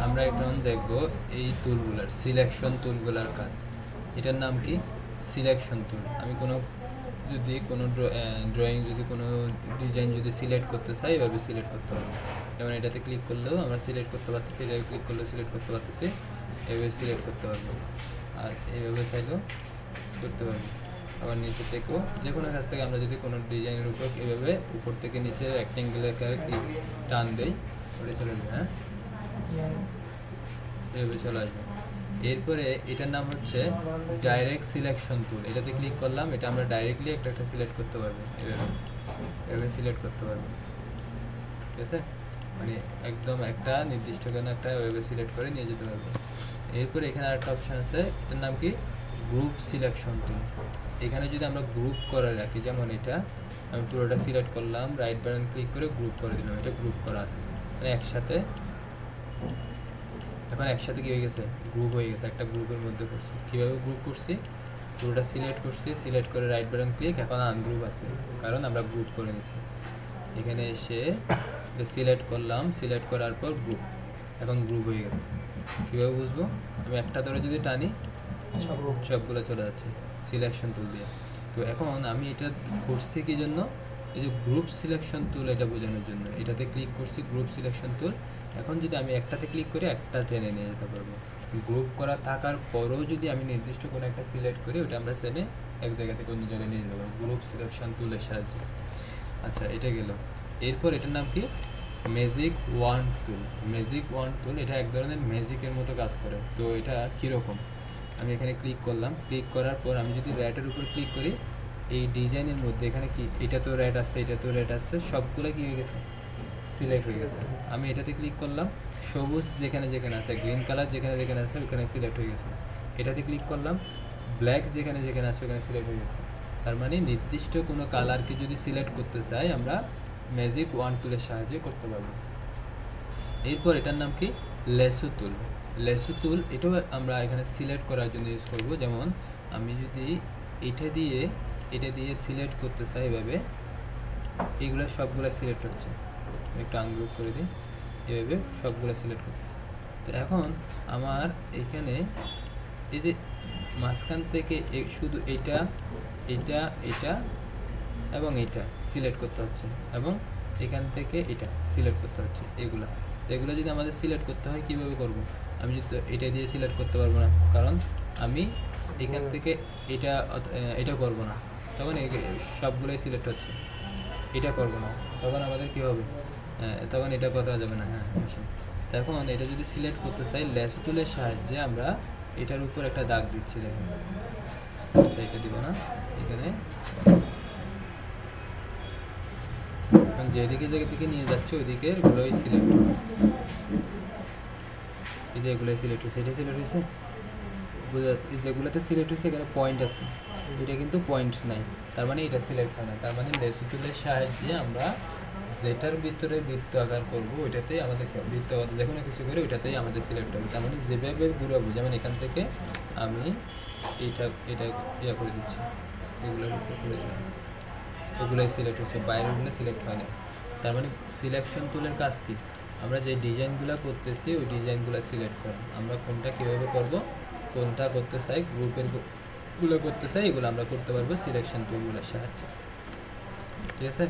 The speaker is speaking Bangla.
আমরা এখন দেখব এই টুলগুলার সিলেকশন টুলগুলার কাজ। এটার নাম কি? Selection tool. আমি যদি কোনো ড্রয়িং যদি কোনো ডিজাইন যদি সিলেক্ট করতে চাই এভাবে সিলেক্ট করতে পারবো। যেমন এটাতে ক্লিক করলেও আমরা সিলেক্ট করতে পারতেছি, এটাতে ক্লিক করলেও সিলেক্ট করতে পারতেছি, এভাবে সিলেক্ট করতে পারবো। আর এইভাবে চাইলেও করতে পারবো। আবার নিচে থেকেও যে কোনো কাছ থেকে আমরা যদি কোনো ডিজাইনের উপর এভাবে উপর থেকে নিচে রেক্টেঙ্গুলার কি টান দেই, ওটা চলে যাবে। হ্যাঁ, এভাবে চলে আসবে। এরপরে এটার নাম হচ্ছে ডাইরেক্ট সিলেকশন টুল। এটাতে ক্লিক করলাম, এটা আমরা ডাইরেক্টলি একটা সিলেক্ট করতে পারবো, এভাবে সিলেক্ট করতে পারবো। ঠিক আছে, মানে একদম একটা নির্দিষ্ট কোনো একটা ওয়েবে সিলেক্ট করে নিয়ে যেতে পারবো। এরপরে এখানে আরেকটা অপশান আছে, এটার নাম কি? Group selection tool. এখানে যদি আমরা গ্রুপ করে রাখি, যেমন এটা আমি পুরোটা সিলেক্ট করলাম, রাইট বাটন ক্লিক করে গ্রুপ করে দিলাম, এটা গ্রুপ করা আছে, মানে একসাথে এখন একসাথে কি হয়ে গেছে? গ্রুপ হয়ে গেছে, একটা গ্রুপের মধ্যে করছি। কীভাবে গ্রুপ করছি? পুরোটা সিলেক্ট করছি, সিলেক্ট করে রাইট বাটন ক্লিক, এখন আনগ্রুপ আছে কারণ আমরা গ্রুপ করে নিছি। এখানে এসে সিলেক্ট করলাম, সিলেক্ট করার পর গ্রুপ, এখন গ্রুপ হয়ে গেছে। কীভাবে বুঝবো? আমি একটা ধরে যদি টানি সবগুলো চলে যাচ্ছে সিলেকশন টুল দিয়ে। তো এখন আমি এটা করছি কি জন্য? এই যে গ্রুপ সিলেকশন টুল, এটা বোঝানোর জন্য এটাতে ক্লিক করছি, গ্রুপ সিলেকশন টুল। এখন যদি আমি একটাতে ক্লিক করি একটা টেনে নিয়ে যেতে পারবো। গ্রুপ করা থাকার পরেও যদি আমি নির্দিষ্ট কোনো একটা সিলেক্ট করি, ওটা আমরা টেনে এক জায়গা থেকে অন্য জায়গায় নিয়ে যেতে পারবো গ্রুপ সিলেকশন টুলের সাহায্যে। আচ্ছা, এটা গেল। এরপর এটার নাম কি? ম্যাজিক ওয়ান্ড টুল। ম্যাজিক ওয়ান্ড টুল এটা এক ধরনের ম্যাজিকের মতো কাজ করে। তো এটা কীরকম? আমি এখানে ক্লিক করলাম, ক্লিক করার পর আমি যদি রেডের উপর ক্লিক করি, এই ডিজাইনের মধ্যে এখানে কি এটা তো রেড আছে, এটা তো রেড আছে, সবগুলো কি হয়ে গেছে? সিলেক্ট হয়ে গেছে। আমি এটাতে ক্লিক করলাম, সবুজ যেখানে যেখানে আছে, গ্রিন কালার যেখানে যেখানে আছে ওখানে সিলেক্ট হয়ে গেছে। এটাতে ক্লিক করলাম, ব্ল্যাক যেখানে যেখানে আছে ওখানে সিলেক্ট হয়ে গেছে। তার মানে নির্দিষ্ট কোনো কালারকে যদি সিলেক্ট করতে চাই আমরা ম্যাজিক ওয়ান্ড টুলের সাহায্যে করতে পারবো। এরপর এটার নাম কি? লেসু টুল। লেসু টুল এটাও আমরা এখানে সিলেক্ট করার জন্য ইউজ করব। যেমন আমি যদি এটা দিয়ে সিলেক্ট করতে চাই, এভাবে এইগুলো সবগুলো সিলেক্ট হচ্ছে, একটু আনগ্রুপ করে দিই, এভাবে সবগুলো সিলেক্ট করতেছে। তো এখন আমার এখানে এই যে মাঝখান থেকে শুধু এটা এটা এটা এবং এটা সিলেক্ট করতে হচ্ছে, এবং এখান থেকে এটা সিলেক্ট করতে হচ্ছে। এগুলো যদি আমাদের সিলেক্ট করতে হয় কীভাবে করব? আমি যদি এটা দিয়ে সিলেক্ট করতে পারবো না, কারণ আমি এখান থেকে এটা করব না, তখন সবগুলোই সিলেক্ট হচ্ছে, এটা করব না, তখন আমাদের কী হবে? তখন এটা করা যাবে না। হ্যাঁ, তখন এটা যদি সিলেক্ট করতে চাই, লেসু টুলের সাহায্যে আমরা এটার উপর একটা দাগ দিচ্ছি, দেখুন। আচ্ছা, এটা দিব না, এখানে যেদিকে জায়গা থেকে নিয়ে যাচ্ছে ওইদিকে এগুলোই সিলেক্ট, এই যে এগুলোই সিলেক্ট হয়েছে, এটা সিলেক্ট হয়েছে, যেগুলোতে সিলেক্ট হয়েছে এখানে পয়েন্ট আছে, এটা কিন্তু পয়েন্ট নাই, তার মানে এটা সিলেক্ট হয় না। তার মানে লেসু টুলের সাহায্যে আমরা যেটার ভিতরে বৃত্ত আকার করবো ওইটাতেই আমাদের বৃত্ত আকার যে কোনো কিছু করে ওইটাতেই আমাদের সিলেক্ট হবে। তার মানে যেভাবে ঘুরাবো, যেমন এখান থেকে আমি এটা ইয়া করে দিচ্ছি, এগুলোর উপর করে দিলাম, ওগুলোই সিলেক্ট হচ্ছে, বাইরেগুলো সিলেক্ট হয় না। তার মানে সিলেকশন টুলের কাজ কি? আমরা যে ডিজাইনগুলো করতেছি ওই ডিজাইনগুলো সিলেক্ট করা, আমরা কোনটা কীভাবে করব, কোনটা করতে চাই, গুলো করতে চাই, এগুলো আমরা করতে পারবো সিলেকশন টুলগুলোর সাহায্যে। ঠিক আছে।